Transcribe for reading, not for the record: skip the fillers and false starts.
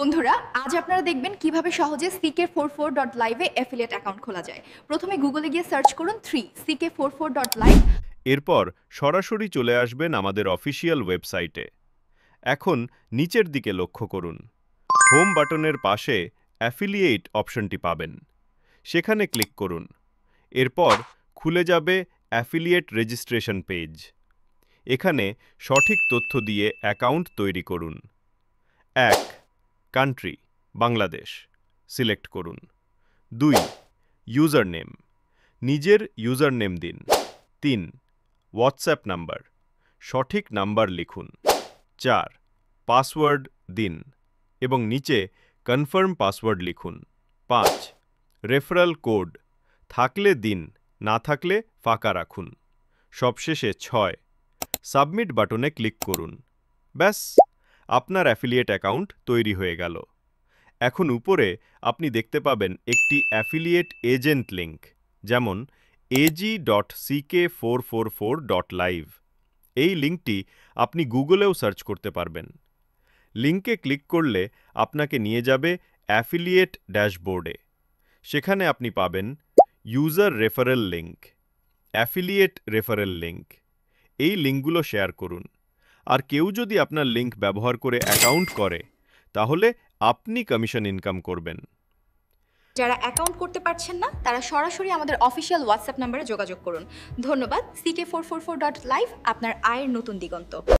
বন্ধুরা, আজ আপনারা দেখবেন কিভাবে সহজে ck44.live এ অ্যাফিলিয়েট অ্যাকাউন্ট খোলা যায়। প্রথমে গুগলে গিয়ে সার্চ করুন 3ck44.live। এরপর সরাসরি চলে আসবেন আমাদের অফিসিয়াল ওয়েবসাইটে। এখন নিচের দিকে লক্ষ্য করুন। হোম বাটনের পাশে অ্যাফিলিয়েট অপশনটি পাবেন। সেখানে ক্লিক করুন। এরপর খুলে যাবে অ্যাফিলিয়েট রেজিস্ট্রেশন পেজ। এখানে সঠিক তথ্য দিয়ে অ্যাকাউন্ট তৈরি করুন। 1. কান্ট্রি বাংলাদেশ সিলেক্ট করুন। 2. ইউজার নেম, নিজের ইউজার নেম দিন। 3. হোয়াটসঅ্যাপ নাম্বার, সঠিক নাম্বার লিখুন। 4. পাসওয়ার্ড দিন এবং নিচে কনফার্ম পাসওয়ার্ড লিখুন। 5. রেফারেল কোড থাকলে দিন, না থাকলে ফাঁকা রাখুন। সবশেষে 6. সাবমিট বাটনে ক্লিক করুন। ব্যাস, আপনার অ্যাফিলিয়েট অ্যাকাউন্ট তৈরি হয়ে গেল। এখন উপরে আপনি দেখতে পাবেন একটি অ্যাফিলিয়েট এজেন্ট লিঙ্ক, যেমন ag.ck444.live। এই লিঙ্কটি আপনি গুগলেও সার্চ করতে পারবেন। লিঙ্কে ক্লিক করলে আপনাকে নিয়ে যাবে অ্যাফিলিয়েট ড্যাশবোর্ডে। সেখানে আপনি পাবেন user referral link, affiliate referral link. এই লিঙ্কগুলো শেয়ার করুন। আর কেউ যদি আপনার লিঙ্ক ব্যবহার করে অ্যাকাউন্ট করে, তাহলে আপনি কমিশন ইনকাম করবেন। যারা অ্যাকাউন্ট করতে পারছেন না, তারা সরাসরি আমাদের অফিসিয়াল হোয়াটসঅ্যাপ নম্বরে যোগাযোগ করুন। ধন্যবাদ। ck444.live আপনার আয়ের নতুন দিগন্ত।